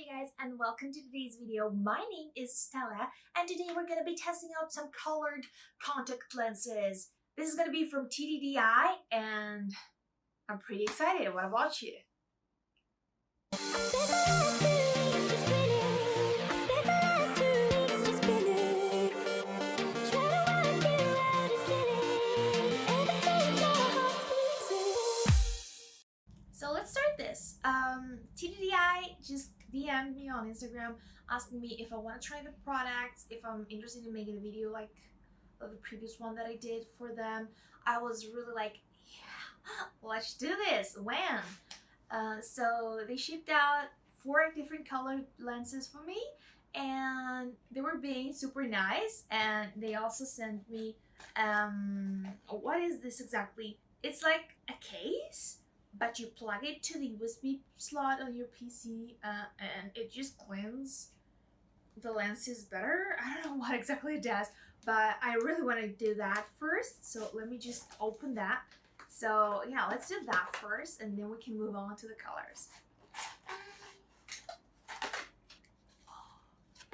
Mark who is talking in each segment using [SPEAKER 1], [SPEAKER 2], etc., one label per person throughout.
[SPEAKER 1] Hi guys, and welcome to today's video. My name is Stella, and today we're going to be testing out some colored contact lenses. This is going to be from TTDeye, and I'm pretty excited. What about you? So let's start this. TTDeye just DM'd me on Instagram asking me if I want to try the products, if I'm interested in making a video like the previous one that I did for them. I was really like, yeah, let's do this. When? So they shipped out 4 different colored lenses for me, and they were being super nice. And they also sent me, what is this exactly? It's like a case, but you plug it to the USB slot on your PC and it just cleans the lenses better. I don't know what exactly it does, but I really want to do that first. So let me just open that. So yeah, let's do that first and then we can move on to the colors.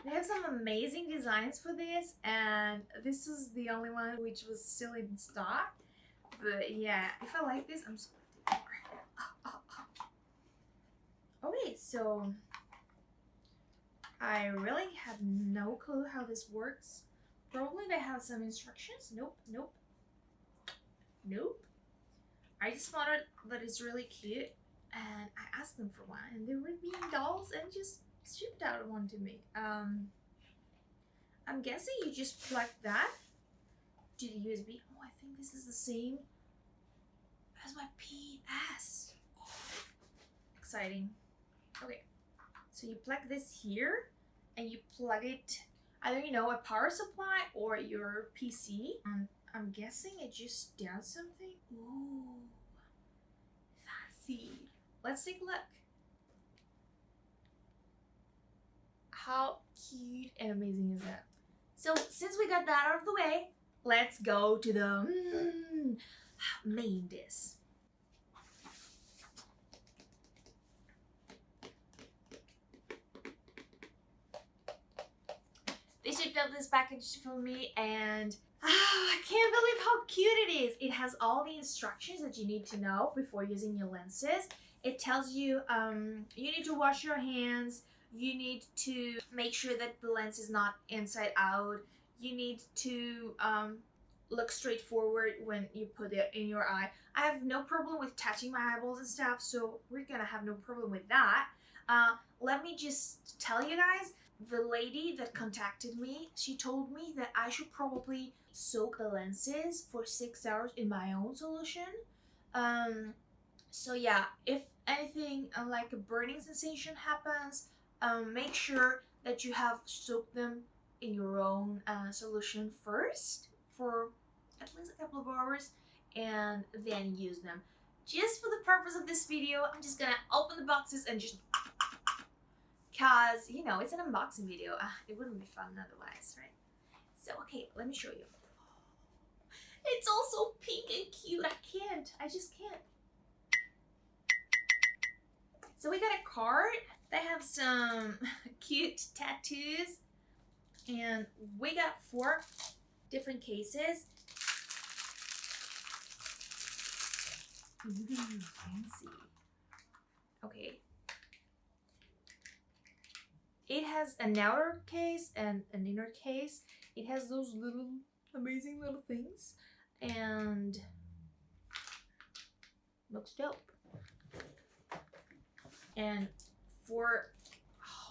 [SPEAKER 1] They have some amazing designs for this, and this is the only one which was still in stock. But yeah, if I like this, I'm so gonna take more. Okay, so I really have no clue how this works. Probably they have some instructions. Nope. I just found out that it's really cute, and I asked them for one, and they were being dolls and just shipped out one to me. I'm guessing you just plug that to the USB. Oh, I think this is the same as my PS. Exciting. Okay, so you plug this here and you plug it either, a power supply or your PC. I'm guessing it just does something. Ooh, fancy. Let's take a look. How cute and amazing is that? So since we got that out of the way, let's go to the main dish. They shipped out this package for me, and I can't believe how cute it is. It has all the instructions that you need to know before using your lenses. It tells you you need to wash your hands, you need to make sure that the lens is not inside out, you need to look straight forward when you put it in your eye. I have no problem with touching my eyeballs and stuff, so we're gonna have no problem with that. Let me just tell you guys, the lady that contacted me, she told me that I should probably soak the lenses for 6 hours in my own solution. So yeah, if anything like a burning sensation happens, make sure that you have soaked them in your own solution first for at least a couple of hours and then use them. Just for the purpose of this video, I'm just gonna open the boxes and just because, it's an unboxing video. It wouldn't be fun otherwise, right? So, okay, let me show you. It's all so pink and cute. I just can't. So we got a card. They have some cute tattoos. And we got 4 different cases. Ooh, fancy. Okay. It has an outer case and an inner case. It has those little amazing little things and looks dope. And oh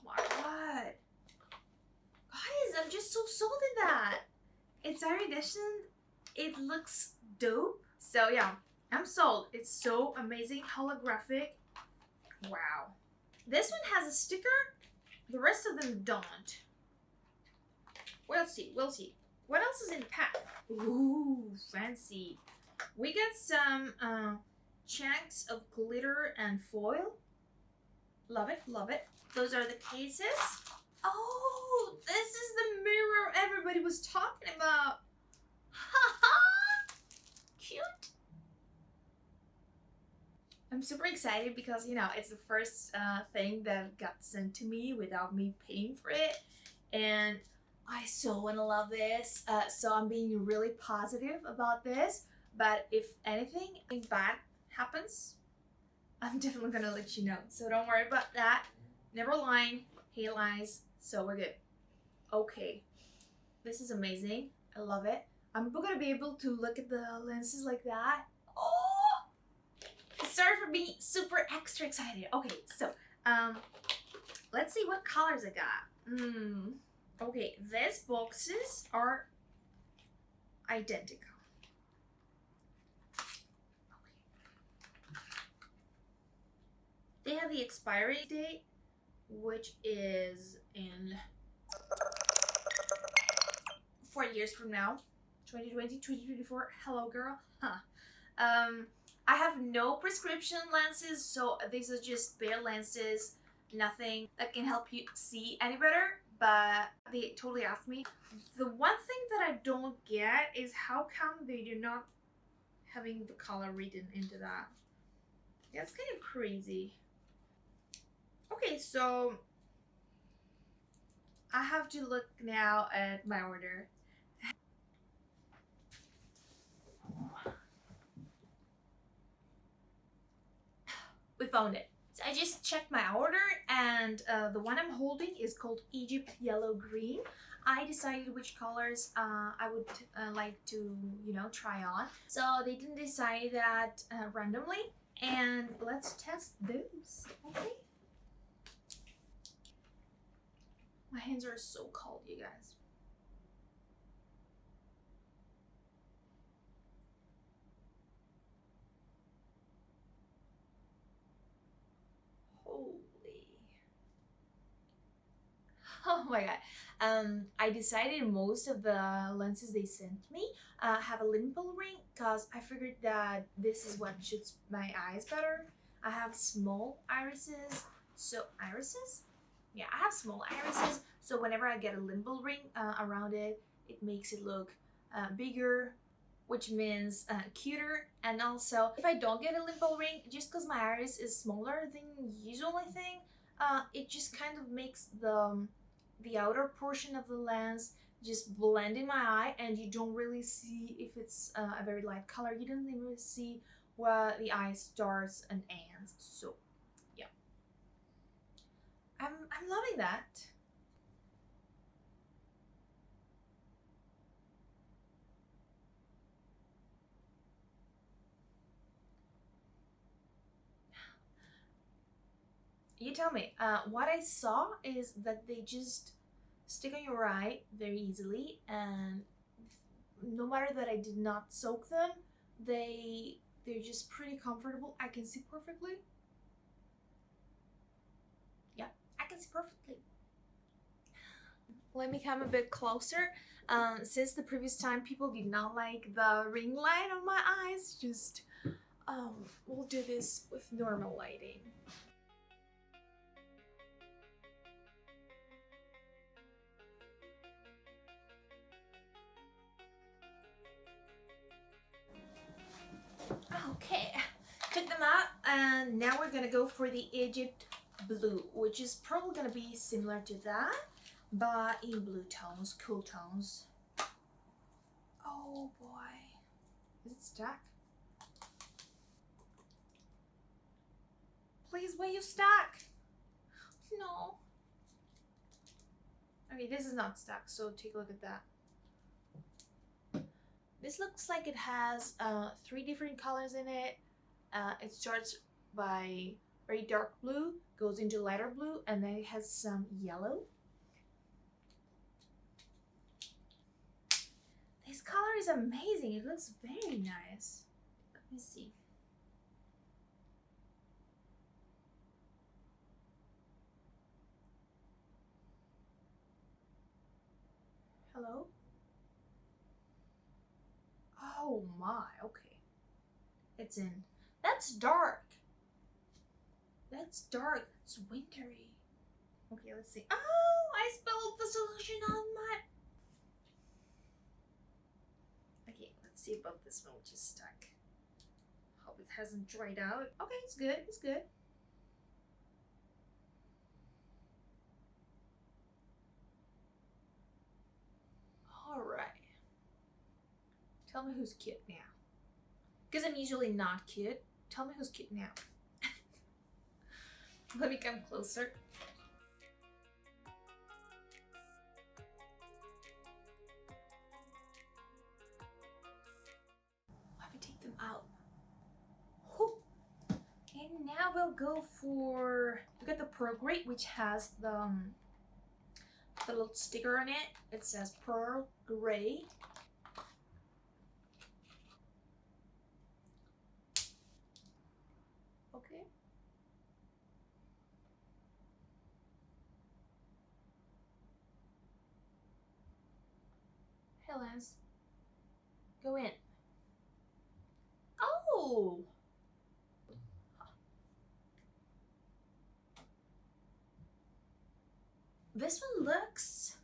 [SPEAKER 1] my god, guys, I'm just so sold in that. It's iridescent. It looks dope. So yeah, I'm sold. It's so amazing, holographic. Wow. This one has a sticker. The rest of them don't. We'll see. What else is in the pack? Ooh, fancy. We got some chunks of glitter and foil. Love it. Those are the cases. Oh, this is the mirror everybody was talking about. Haha! Cute. I'm super excited because, you know, it's the first thing that got sent to me without me paying for it. And I so want to love this. So I'm being really positive about this. But if anything bad happens, I'm definitely going to let you know. So don't worry about that. Never lying, hate lies. So we're good. Okay. This is amazing. I love it. I'm going to be able to look at the lenses like that. Oh! Sorry for being super extra excited. Okay, so let's see what colors I got. Okay, these boxes are identical. Okay. They have the expiry date, which is in 4 years from now. 2020, 2024. Hello, girl. Huh. I have no prescription lenses, so these are just bare lenses, nothing that can help you see any better, but they totally asked me. The one thing that I don't get is how come they do not having the color written into that. That's kind of crazy. Okay, so I have to look now at my order. We found it. So I just checked my order, and the one I'm holding is called Egypt Yellow Green. I decided which colors I would like to, you know, try on. So they didn't decide that randomly, and let's test those. Okay. My hands are so cold, you guys. Oh my god. I decided most of the lenses they sent me have a limple ring because I figured that this is what suits my eyes better. I have small irises. So irises? Yeah, I have small irises. So whenever I get a limple ring around it, it makes it look bigger, which means cuter. And also, if I don't get a limple ring, just because my iris is smaller than usual, I think, it just kind of makes the outer portion of the lens just blend in my eye, and you don't really see if it's a very light color. You don't even see where the eye starts and ends. So yeah, I'm loving that. You tell me. What I saw is that they just stick on your eye very easily, and no matter that I did not soak them, they're just pretty comfortable. I can see perfectly. Yeah, I can see perfectly. Let me come a bit closer. Since the previous time people did not like the ring light on my eyes, just we'll do this with normal lighting. Okay, took them out, and now we're gonna go for the Egypt blue, which is probably gonna be similar to that, but in blue tones, cool tones. Oh boy, is it stuck? Please, will you stuck? No. Okay, this is not stuck, so take a look at that. This looks like it has 3 different colors in it. It starts by very dark blue, goes into lighter blue, and then it has some yellow. This color is amazing. It looks very nice. Let me see. Hello? Oh my, okay. It's in. That's dark. That's dark. It's wintry. Okay, let's see. Oh, I spilled the solution on my... Okay, let's see about this one, which is stuck. Oh, hope it hasn't dried out. Okay, it's good, it's good. Alright. Tell me who's cute now. Because I'm usually not cute. Tell me who's cute now. Let me come closer. Let me take them out. Whew. And now we'll go for... We got the Pearl Grey, which has the little sticker on it. It says Pearl Grey. Okay. Hey, Lance. Go in. Oh! This one looks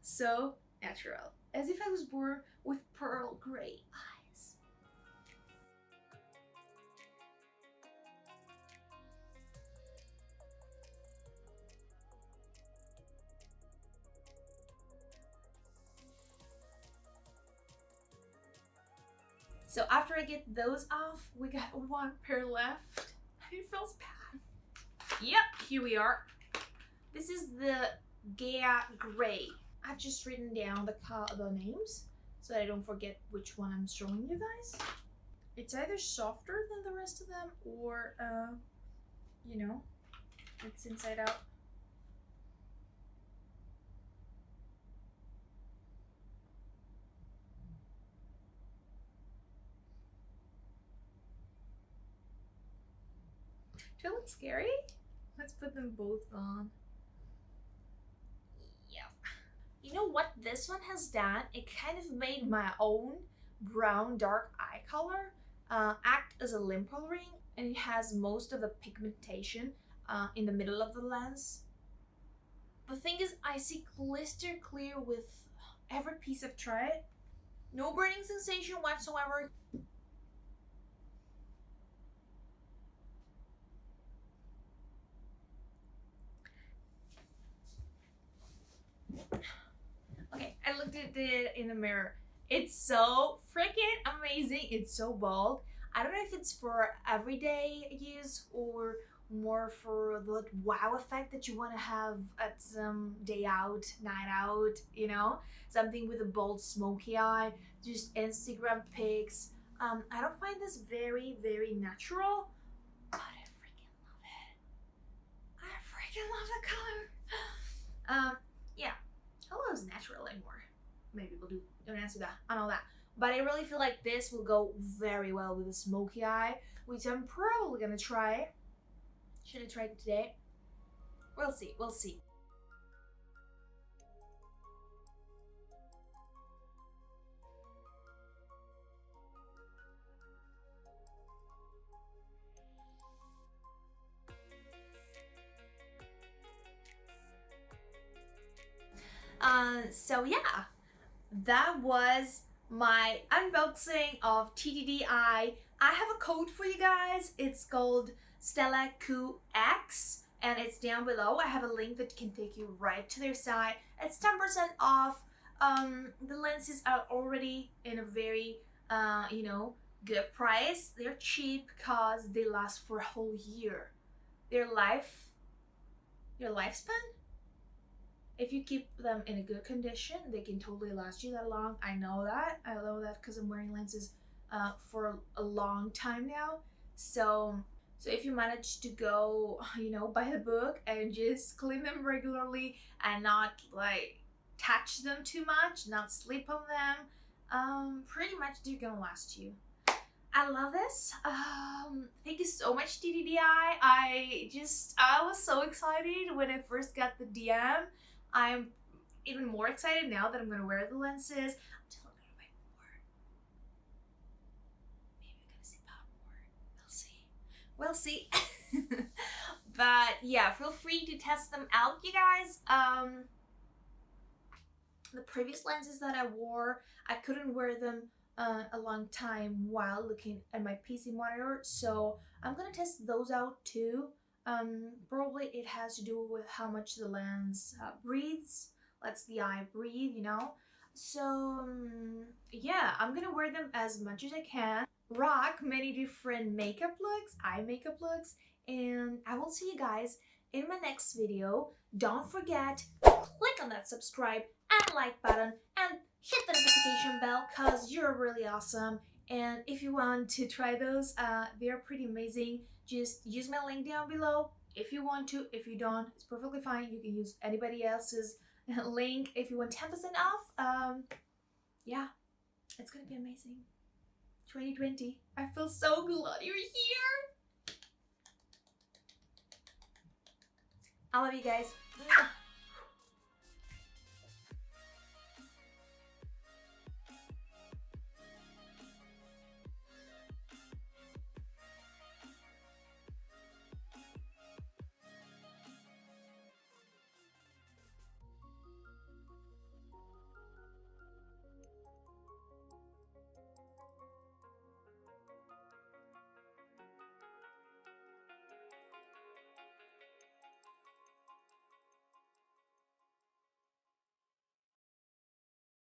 [SPEAKER 1] so natural, as if I was born with pearl gray eyes. So after I get those off, we got one pair left. It feels bad. Yep, here we are. This is the Gaea Grey. I've just written down the names so that I don't forget which one I'm showing you guys. It's either softer than the rest of them or, you know, it's inside out. Do they look scary? Let's put them both on. You know what this one has done? It kind of made my own brown dark eye color act as a lip coloring, and it has most of the pigmentation in the middle of the lens. The thing is, I see crystal clear with every piece I've tried. No burning sensation whatsoever. Okay, I looked at it in the mirror. It's so freaking amazing. It's so bold. I don't know if it's for everyday use or more for the wow effect that you want to have at some day out, night out, you know? Something with a bold smoky eye, just Instagram pics. I don't find this very, very natural, but I freaking love it. I freaking love the color. Yeah. Hello is natural anymore. Maybe we'll do an answer that and all that. But I really feel like this will go very well with a smoky eye, which I'm probably gonna try. Should I try it today? We'll see, we'll see. So yeah, that was my unboxing of TTDeye. I have a code for you guys. It's called Stella QX, and it's down below. I have a link that can take you right to their site. It's 10% off. The lenses are already in a very, you know, good price. They're cheap because they last for a whole year. Their lifespan, if you keep them in a good condition, they can totally last you that long. I know that because I'm wearing lenses for a long time now. So if you manage to go, you know, buy the book and just clean them regularly and not like touch them too much, not sleep on them, pretty much they're gonna last you. I love this. Thank you so much, TTDeye. I was so excited when I first got the DM. I'm even more excited now that I'm gonna wear the lenses. I'm just a little bit more. Maybe I'm gonna see about more. We'll see. We'll see. But yeah, feel free to test them out, you guys. The previous lenses that I wore, I couldn't wear them a long time while looking at my PC monitor, so I'm gonna test those out too. Probably it has to do with how much the lens breathes, lets the eye breathe, you know. So yeah, I'm gonna wear them as much as I can, rock many different makeup looks, eye makeup looks, and I will see you guys in my next video. Don't forget, click on that subscribe and like button and hit the notification bell because you're really awesome. And if you want to try those, they're pretty amazing. Just use my link down below if you want to. If you don't, it's perfectly fine. You can use anybody else's link if you want 10% off. Yeah, it's gonna be amazing. 2020. I feel so glad you're here. I love you guys.